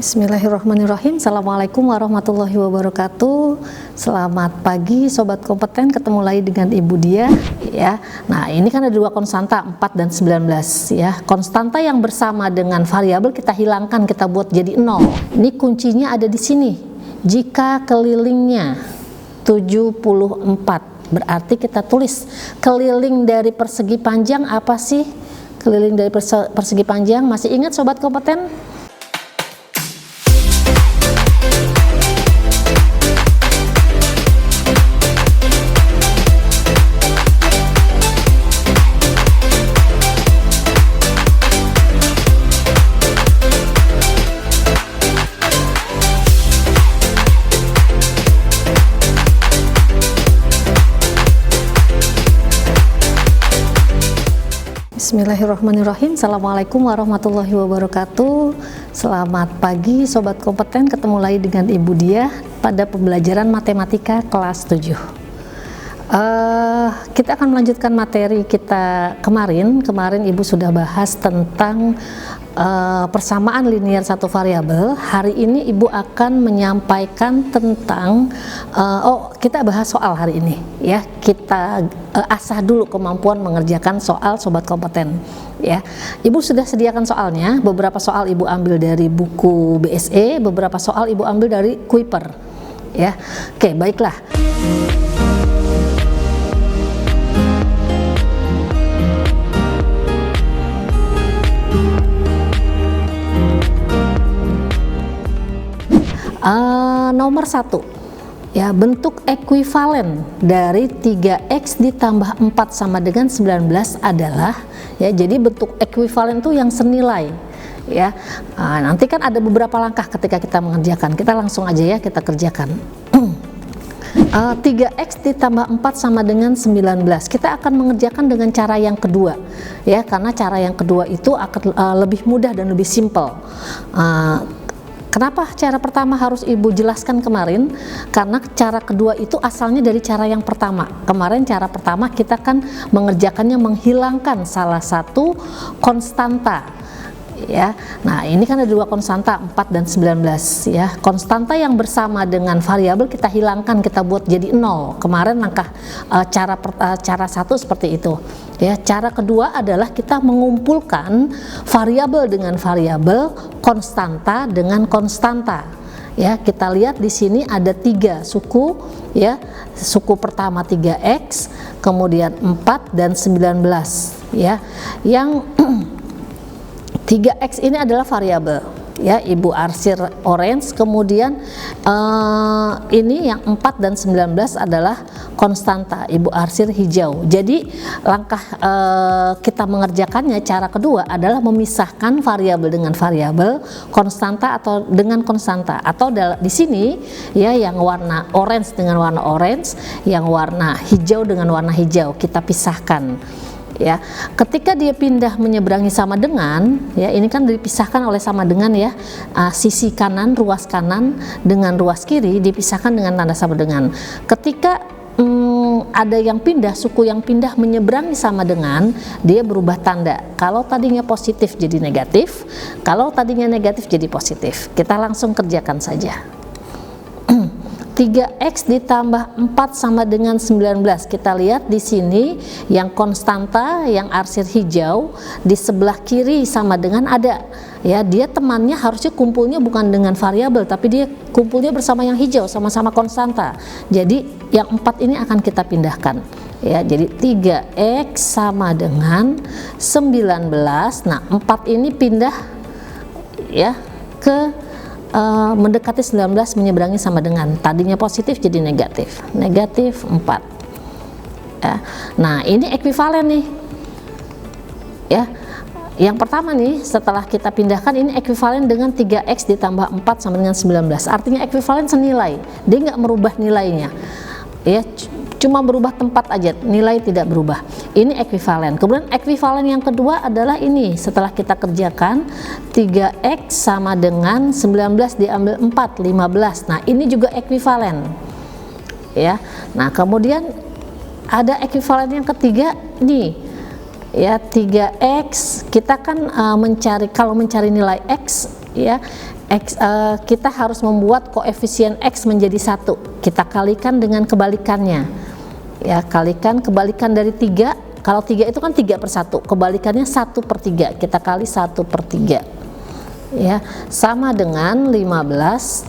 Bismillahirrahmanirrahim. Assalamualaikum warahmatullahi wabarakatuh. Selamat pagi sobat kompeten, ketemu lagi dengan Ibu Dia ya. Nah, ini kan ada dua konstanta 4 dan 19 ya. Konstanta yang bersama dengan variabel kita hilangkan, kita buat jadi 0. Ini kuncinya ada di sini. Jika kelilingnya 74, berarti kita tulis keliling dari persegi panjang apa sih? Keliling dari persegi panjang, masih ingat sobat kompeten? Bismillahirrahmanirrahim. Assalamualaikum warahmatullahi wabarakatuh. Selamat pagi sobat kompeten, ketemu lagi dengan Ibu Dia pada pembelajaran matematika kelas 7. Kita akan melanjutkan materi kita kemarin Ibu sudah bahas tentang persamaan linier satu variabel. Hari ini Ibu akan menyampaikan tentang kita bahas soal hari ini ya. Kita asah dulu kemampuan mengerjakan soal sobat kompeten ya. Ibu sudah sediakan soalnya. Beberapa soal Ibu ambil dari buku BSE, beberapa soal Ibu ambil dari Kuiper ya. Oke, baiklah. Nomor 1 ya, bentuk ekuivalen dari 3x ditambah 4 sama dengan 19 adalah ya, jadi bentuk ekuivalen itu yang senilai ya. Nanti kan ada beberapa langkah ketika kita mengerjakan, kita langsung aja ya kita kerjakan. 3x ditambah 4 sama dengan 19, kita akan mengerjakan dengan cara yang kedua ya, karena cara yang kedua itu akan lebih mudah dan lebih simple. Kenapa cara pertama harus Ibu jelaskan kemarin? Karena cara kedua itu asalnya dari cara yang pertama. Kemarin cara pertama kita kan mengerjakannya menghilangkan salah satu konstanta ya. Nah, ini kan ada dua konstanta 4 dan 19 ya. Konstanta yang bersama dengan variabel kita hilangkan, kita buat jadi 0. Kemarin langkah cara satu seperti itu ya. Cara kedua adalah kita mengumpulkan variabel dengan variabel, konstanta dengan konstanta ya. Kita lihat di sini ada 3 suku ya. Suku pertama 3x, kemudian 4 dan 19 ya. Yang 3x ini adalah variabel ya, Ibu arsir orange, kemudian ini yang 4 dan 19 adalah konstanta, Ibu arsir hijau. Jadi langkah kita mengerjakannya cara kedua adalah memisahkan variabel dengan variabel, konstanta atau dengan konstanta, atau di sini ya yang warna orange dengan warna orange, yang warna hijau dengan warna hijau, kita pisahkan ya. Ketika dia pindah menyeberangi sama dengan ya, ini kan dipisahkan oleh sama dengan ya, sisi kanan, ruas kanan dengan ruas kiri dipisahkan dengan tanda sama dengan. Ketika ada yang pindah, suku yang pindah menyeberangi sama dengan, dia berubah tanda. Kalau tadinya positif jadi negatif, kalau tadinya negatif jadi positif. Kita langsung kerjakan saja. 3x ditambah 4 sama dengan 19. Kita lihat di sini yang konstanta, yang arsir hijau di sebelah kiri sama dengan ada ya, dia temannya harusnya kumpulnya bukan dengan variabel tapi dia kumpulnya bersama yang hijau, sama-sama konstanta. Jadi yang 4 ini akan kita pindahkan ya. Jadi 3x sama dengan 19. Nah, 4 ini pindah ya ke mendekati 19, menyeberangi sama dengan, tadinya positif jadi negatif, negatif 4 ya. Nah, ini ekuivalen nih ya. Yang pertama nih, setelah kita pindahkan, ini ekuivalen dengan 3x ditambah 4 sama dengan 19, artinya ekuivalen senilai, dia nggak merubah nilainya ya, cuma berubah tempat aja, nilai tidak berubah. Ini ekuivalen. Kemudian ekuivalen yang kedua adalah ini, setelah kita kerjakan 3x sama dengan 19 diambil 4, 15. Nah, ini juga ekuivalen ya. Nah, kemudian ada ekuivalen yang ketiga nih ya, 3x. Kita kan kalau mencari nilai x ya, kita harus membuat koefisien X menjadi 1. Kita kalikan dengan kebalikannya. Ya, kebalikan dari 3. Kalau 3 itu kan 3/1. Kebalikannya 1/3. Kita kali 1/3. Ya, sama dengan 15.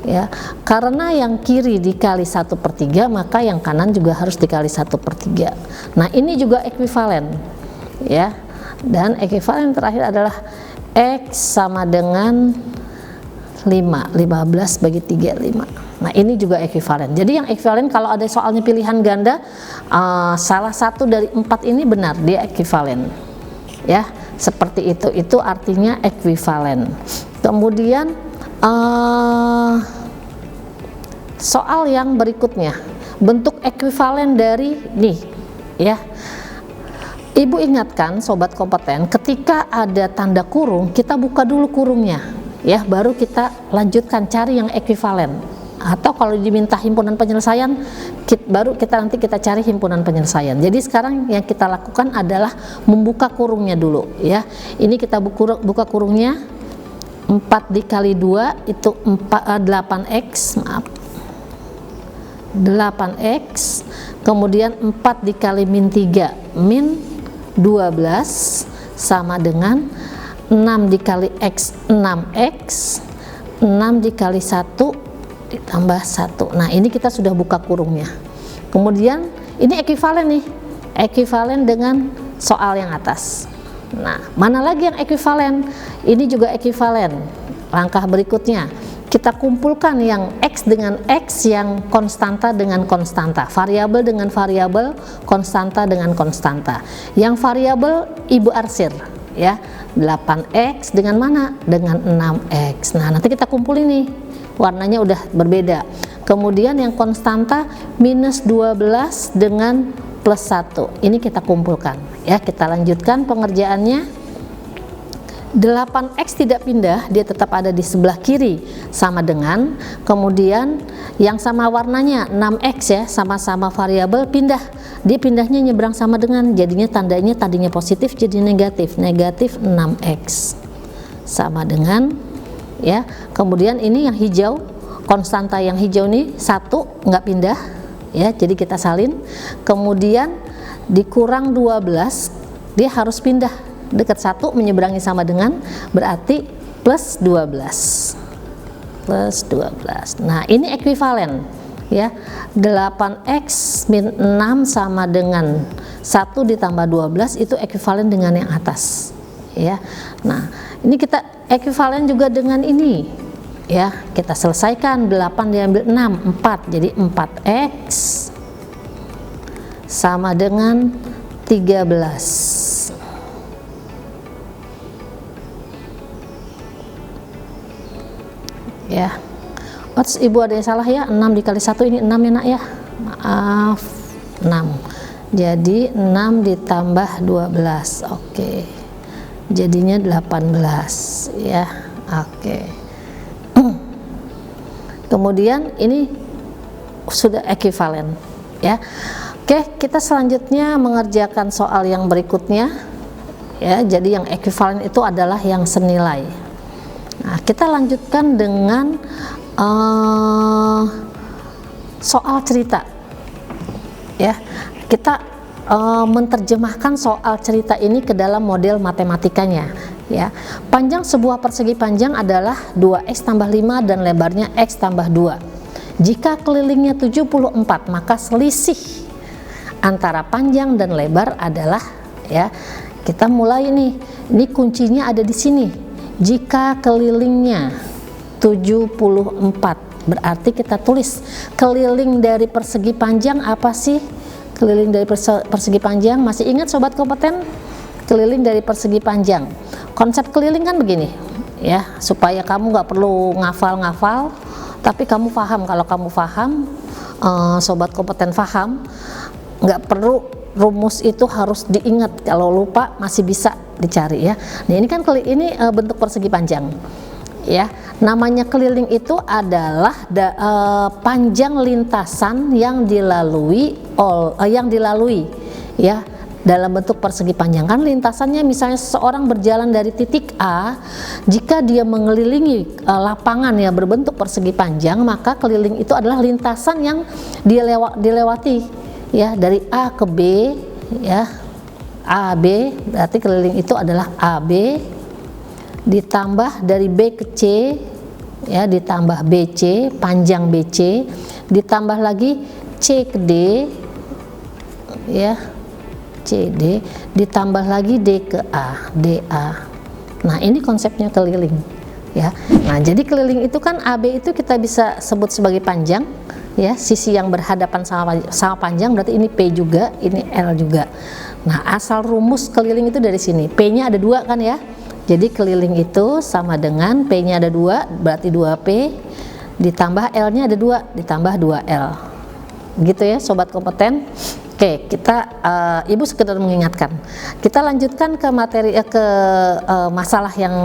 Ya, karena yang kiri dikali 1/3, maka yang kanan juga harus dikali 1/3. Nah, ini juga ekuivalen. Ya. Dan ekuivalen terakhir adalah X sama dengan 5, 15 bagi 3, 5. Nah, ini juga ekuivalen. Jadi yang ekuivalen kalau ada soalnya pilihan ganda, salah satu dari 4 ini benar, dia ekuivalen. Ya, seperti itu. Itu artinya ekuivalen. Kemudian soal yang berikutnya, bentuk ekuivalen dari nih, ya. Ibu ingatkan sobat kompeten, ketika ada tanda kurung, kita buka dulu kurungnya, ya, baru kita lanjutkan cari yang ekuivalen. Atau kalau diminta himpunan penyelesaian, baru nanti kita cari himpunan penyelesaian. Jadi sekarang yang kita lakukan adalah membuka kurungnya dulu, ya. Ini kita buka kurungnya, 4 dikali 2 itu 8x, maaf, 8x, kemudian 4 dikali min 3 min 12 sama dengan 6 dikali X 6x, 6 dikali 1 ditambah 1. Nah, ini kita sudah buka kurungnya. Kemudian ini ekuivalen nih, ekuivalen dengan soal yang atas. Nah, mana lagi yang ekuivalen? Ini juga ekuivalen. Langkah berikutnya, kita kumpulkan yang X dengan X, yang konstanta dengan konstanta, variabel dengan variabel, konstanta dengan konstanta. Yang variabel Ibu arsir, ya, 8x dengan mana? Dengan 6x. Nah, nanti kita kumpulin nih, warnanya udah berbeda. Kemudian yang konstanta minus 12 dengan plus 1, ini kita kumpulkan, ya. Kita lanjutkan pengerjaannya. 8x tidak pindah, dia tetap ada di sebelah kiri, sama dengan, kemudian yang sama warnanya 6x, ya, sama-sama variabel, pindah, dia pindahnya nyebrang sama dengan, jadinya tandanya tadinya positif jadi negatif, negatif 6x sama dengan, ya. Kemudian ini yang hijau, konstanta yang hijau nih 1 nggak pindah, ya, jadi kita salin. Kemudian dikurang 12, dia harus pindah dekat 1, menyeberangi sama dengan, berarti plus 12, plus 12. Nah, ini ekuivalen, ya. 8x min 6 sama dengan 1 ditambah 12, itu ekuivalen dengan yang atas, ya. Nah, ini kita ekuivalen juga dengan ini, ya. Kita selesaikan, 8 diambil 6, 4, jadi 4x sama dengan 13. Ya, Ibu ada yang salah, ya, 6 dikali 1 ini 6, ya nak, ya, maaf, 6, jadi 6 ditambah 12, oke, jadinya 18, ya, oke. Kemudian ini sudah ekuivalen, ya. Oke, kita selanjutnya mengerjakan soal yang berikutnya, ya. Jadi yang ekuivalen itu adalah yang senilai. Nah, kita lanjutkan dengan soal cerita, ya. Kita menerjemahkan soal cerita ini ke dalam model matematikanya, ya. Panjang sebuah persegi panjang adalah 2x tambah 5 dan lebarnya x tambah 2. Jika kelilingnya 74, maka selisih antara panjang dan lebar adalah, ya. Kita mulai nih, ini kuncinya ada di sini. Jika kelilingnya 74, berarti kita tulis keliling dari persegi panjang apa sih? Keliling dari persegi panjang, masih ingat sobat kompeten? Keliling dari persegi panjang. Konsep keliling kan begini, ya, supaya kamu nggak perlu ngafal-ngafal, tapi kamu paham. Kalau kamu paham, sobat kompeten paham, nggak perlu rumus itu harus diingat, kalau lupa masih bisa dicari, ya. Nah, ini kan ini bentuk persegi panjang, ya. Namanya keliling itu adalah panjang lintasan yang dilalui, ya, dalam bentuk persegi panjang. Kan lintasannya misalnya seseorang berjalan dari titik A, jika dia mengelilingi lapangan ya berbentuk persegi panjang, maka keliling itu adalah lintasan yang dia dilewati ya, dari A ke B ya, A B, berarti keliling itu adalah AB, ditambah dari B ke C ya, ditambah BC, panjang BC, ditambah lagi C ke D ya, CD, ditambah lagi D ke A, DA. Nah, ini konsepnya keliling ya. Nah, jadi keliling itu kan AB itu kita bisa sebut sebagai panjang ya, sisi yang berhadapan sama panjang, berarti ini P juga, ini L juga. Nah, asal rumus keliling itu dari sini. P-nya ada 2 kan ya. Jadi keliling itu sama dengan P-nya ada 2, berarti 2P, ditambah L-nya ada 2, ditambah 2L. Gitu ya sobat kompeten. Oke, kita Ibu sekedar mengingatkan. Kita lanjutkan ke materi masalah yang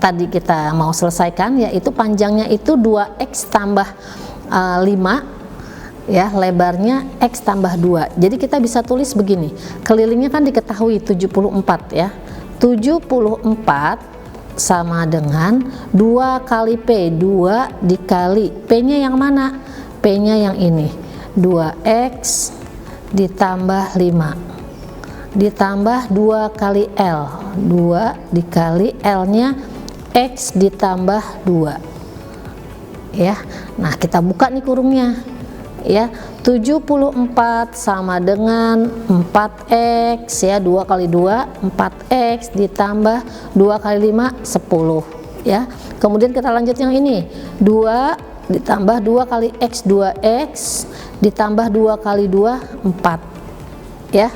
tadi kita mau selesaikan, yaitu panjangnya itu 2x tambah 5 ya, lebarnya x tambah 2. Jadi kita bisa tulis begini. Kelilingnya kan diketahui 74 ya. 74 sama dengan 2 kali P, 2 dikali P-nya yang mana? P-nya yang ini, 2x ditambah 5 ditambah 2 kali L, 2 dikali L-nya x ditambah 2 ya. Nah, kita buka nih kurungnya ya. 74 sama dengan 4x ya, 2 kali 2 4x ditambah 2 kali 5 10 ya. Kemudian kita lanjut yang ini, 2 ditambah 2 kali x, 2x ditambah 2 kali 2 4 ya.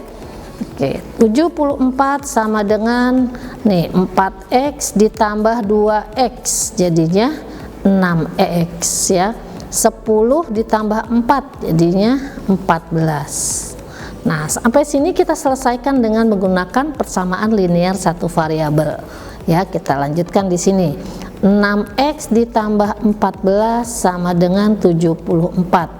Oke, 74 sama dengan nih 4x ditambah 2x jadinya 6x ya. 10 ditambah 4 jadinya 14. Nah, sampai sini kita selesaikan dengan menggunakan persamaan linear satu variabel ya. Kita lanjutkan di sini, 6x ditambah 14 sama dengan 74.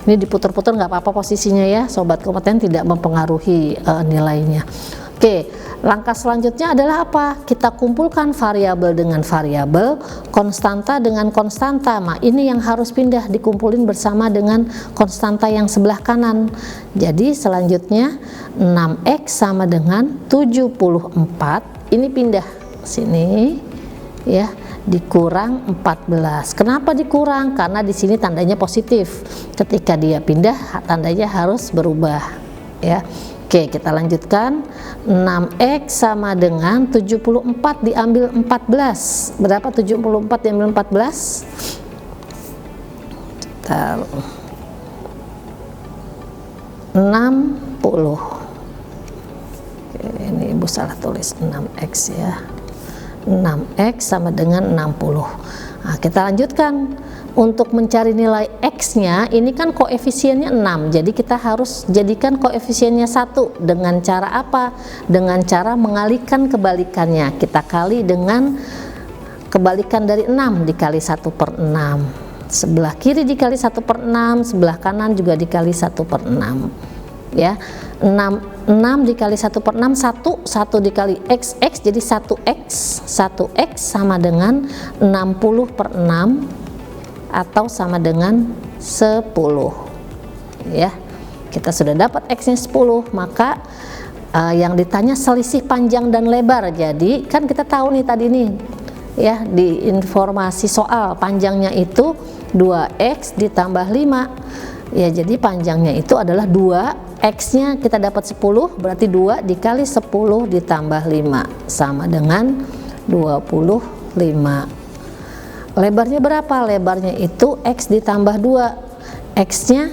Ini diputar-putar nggak apa-apa posisinya ya sobat kompeten, tidak mempengaruhi nilainya. Oke, langkah selanjutnya adalah apa? Kita kumpulkan variabel dengan variabel, konstanta dengan konstanta. Nah, ini yang harus pindah dikumpulin bersama dengan konstanta yang sebelah kanan. Jadi selanjutnya 6x sama dengan 74. Ini pindah sini ya, dikurang 14. Kenapa dikurang? Karena di sini tandanya positif. Ketika dia pindah tandanya harus berubah ya. Oke, kita lanjutkan. 6x sama dengan 74 diambil 14. Berapa 74 diambil 14? Taruh 60. Oke, ini Ibu salah tulis 6x ya. 6x sama dengan 60. Nah, kita lanjutkan. Untuk mencari nilai x-nya, ini kan koefisiennya 6, jadi kita harus jadikan koefisiennya 1. Dengan cara apa? Dengan cara mengalihkan kebalikannya. Kita kali dengan kebalikan dari 6, dikali 1/6. Sebelah kiri dikali 1/6, sebelah kanan juga dikali 1/6 ya. 6 dikali 1/6, 1 dikali x jadi 1x sama dengan 60/6 atau sama dengan 10 ya. Kita sudah dapat x nya 10, maka yang ditanya selisih panjang dan lebar. Jadi kan kita tahu nih tadi nih ya, di informasi soal panjangnya itu 2x ditambah 5 ya, jadi panjangnya itu adalah 2, x nya kita dapat 10, berarti 2 dikali 10 ditambah 5 sama dengan 25. Lebarnya berapa? Lebarnya itu x ditambah 2, x nya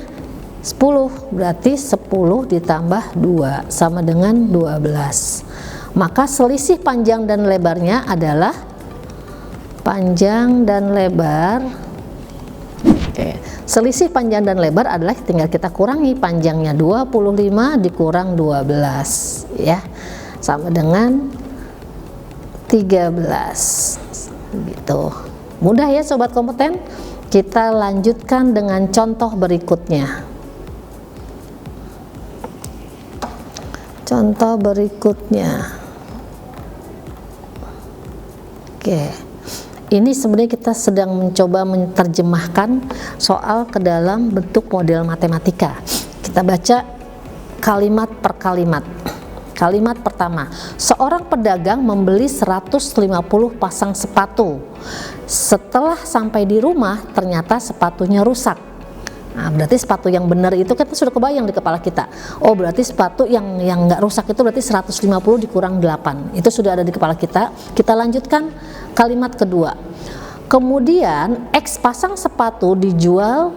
10, berarti 10 ditambah 2 sama dengan 12. Maka selisih panjang dan lebarnya adalah panjang dan lebar. Oke, selisih panjang dan lebar adalah tinggal kita kurangi, panjangnya 25 dikurang 12 ya, sama dengan 13 gitu. Mudah ya sobat kompeten. Kita lanjutkan dengan contoh berikutnya. Contoh Contoh berikutnya. Oke. Ini sebenarnya kita sedang mencoba menerjemahkan soal ke dalam bentuk model matematika. Kita baca kalimat per kalimat. Kalimat pertama, seorang pedagang membeli 150 pasang sepatu. Setelah sampai di rumah, ternyata sepatunya rusak. Nah, berarti sepatu yang benar itu kita sudah kebayang di kepala kita. Oh, berarti sepatu yang nggak rusak itu berarti 150 dikurang 8. Itu sudah ada di kepala kita. Kita lanjutkan kalimat kedua. Kemudian X pasang sepatu dijual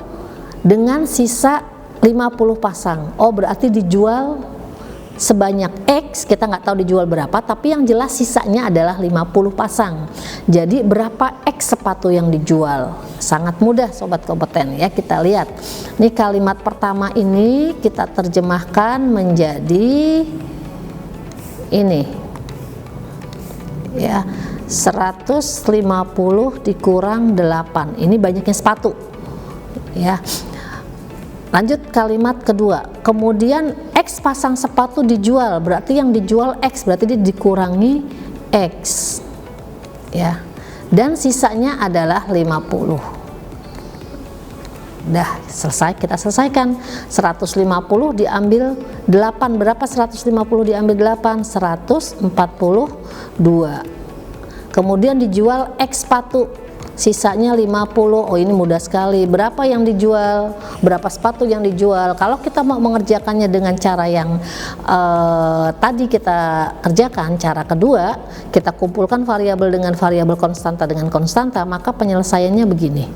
dengan sisa 50 pasang. Oh, berarti dijual sebanyak X, kita nggak tahu dijual berapa, tapi yang jelas sisanya adalah 50 pasang. Jadi berapa X sepatu yang dijual? Sangat mudah sobat kompeten ya, kita lihat. Ini kalimat pertama ini kita terjemahkan menjadi ini. Ya, 150 dikurang 8. Ini banyaknya sepatu. Ya. Lanjut kalimat kedua. Kemudian X pasang sepatu dijual, berarti yang dijual X, berarti dia dikurangi X. Ya. Dan sisanya adalah 50. Dah selesai, kita selesaikan. 150 diambil 8, berapa 150 diambil 8? 142. Kemudian dijual X sepatu, sisanya 50. Oh, ini mudah sekali. Berapa yang dijual? Berapa sepatu yang dijual? Kalau kita mau mengerjakannya dengan cara yang tadi kita kerjakan, cara kedua, kita kumpulkan variabel dengan variabel konstanta dengan konstanta, maka penyelesaiannya begini.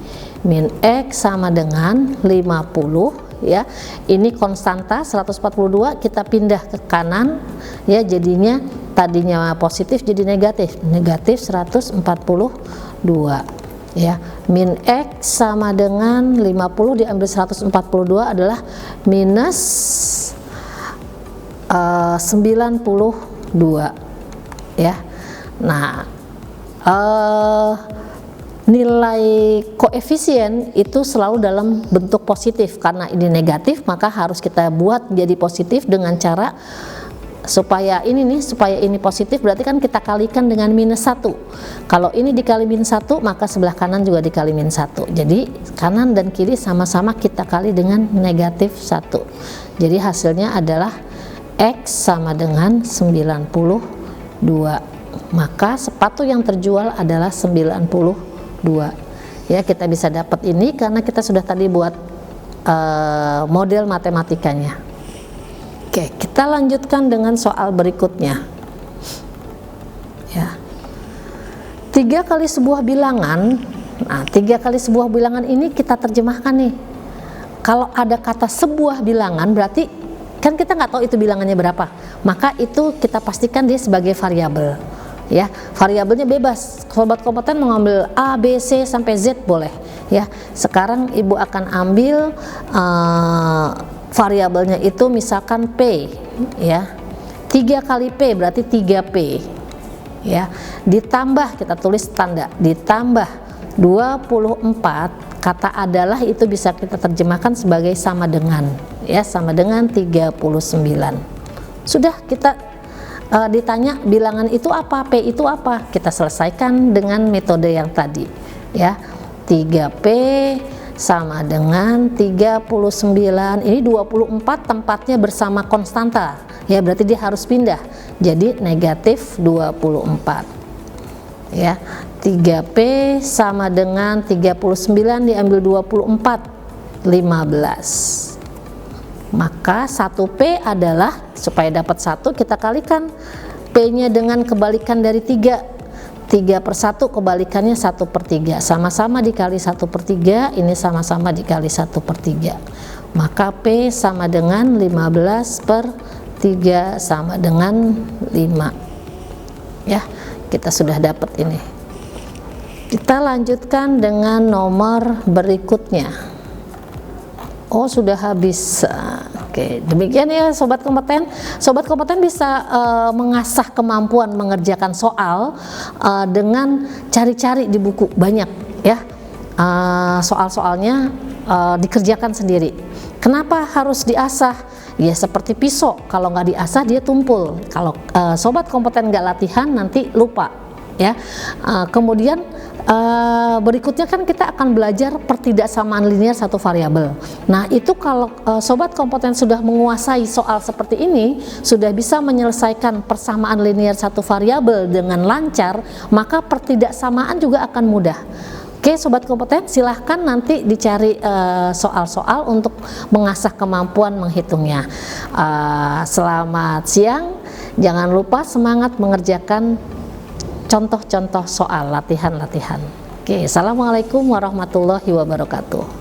Min X sama dengan 50 ya. Ini konstanta 142, kita pindah ke kanan ya, jadinya tadinya positif jadi negatif. Negatif 142. Ya, min X sama dengan 50 diambil 142 adalah minus 92 ya. Nah, nilai koefisien itu selalu dalam bentuk positif, karena ini negatif maka harus kita buat jadi positif dengan cara supaya ini positif, berarti kan kita kalikan dengan minus 1. Kalau ini dikali minus 1, maka sebelah kanan juga dikali minus 1. Jadi kanan dan kiri sama-sama kita kali dengan negatif 1. Jadi hasilnya adalah X sama dengan 92. Maka sepatu yang terjual adalah 92. Ya, kita bisa dapat ini karena kita sudah tadi buat model matematikanya. Oke, kita lanjutkan dengan soal berikutnya. Ya. 3 kali sebuah bilangan. Nah, 3 kali sebuah bilangan ini kita terjemahkan nih. Kalau ada kata sebuah bilangan, berarti kan kita nggak tahu itu bilangannya berapa. Maka itu kita pastikan dia sebagai variabel. Ya, variabelnya bebas. Sobat kompeten mau ngambil A, B, C sampai Z boleh. Ya, sekarang ibu akan ambil variabelnya itu misalkan P ya. 3 kali P berarti 3P ya. Ditambah, kita tulis tanda, ditambah 24, kata adalah itu bisa kita terjemahkan sebagai sama dengan ya, sama dengan 39. Sudah, kita ditanya bilangan itu apa, P itu apa, kita selesaikan dengan metode yang tadi ya. 3P sama dengan 39. Ini 24 tempatnya bersama konstanta ya, berarti dia harus pindah jadi negatif 24 ya. 3P sama dengan 39 diambil 24, 15. Maka 1P adalah, supaya dapat 1 kita kalikan P nya dengan kebalikan dari 3 per 1 kebalikannya 1/3, sama-sama dikali 1/3, ini sama-sama dikali 1/3, maka P sama dengan 15/3 sama dengan 5 ya. Kita sudah dapat ini. Kita lanjutkan dengan nomor berikutnya. Oh, sudah habis. Oke, demikian ya sobat kompeten. Sobat kompeten bisa mengasah kemampuan mengerjakan soal dengan cari-cari di buku, banyak ya. Soal-soalnya dikerjakan sendiri. Kenapa harus diasah? ya seperti pisau, kalau nggak diasah dia tumpul. Kalau sobat kompeten nggak latihan nanti lupa ya. Kemudian berikutnya kan kita akan belajar pertidaksamaan linear satu variabel. Nah itu kalau sobat kompeten sudah menguasai soal seperti ini, sudah bisa menyelesaikan persamaan linear satu variabel dengan lancar, maka pertidaksamaan juga akan mudah. Oke sobat kompeten, silahkan nanti dicari soal-soal untuk mengasah kemampuan menghitungnya. Selamat siang, jangan lupa semangat mengerjakan contoh-contoh soal latihan-latihan. Oke, assalamualaikum warahmatullahi wabarakatuh.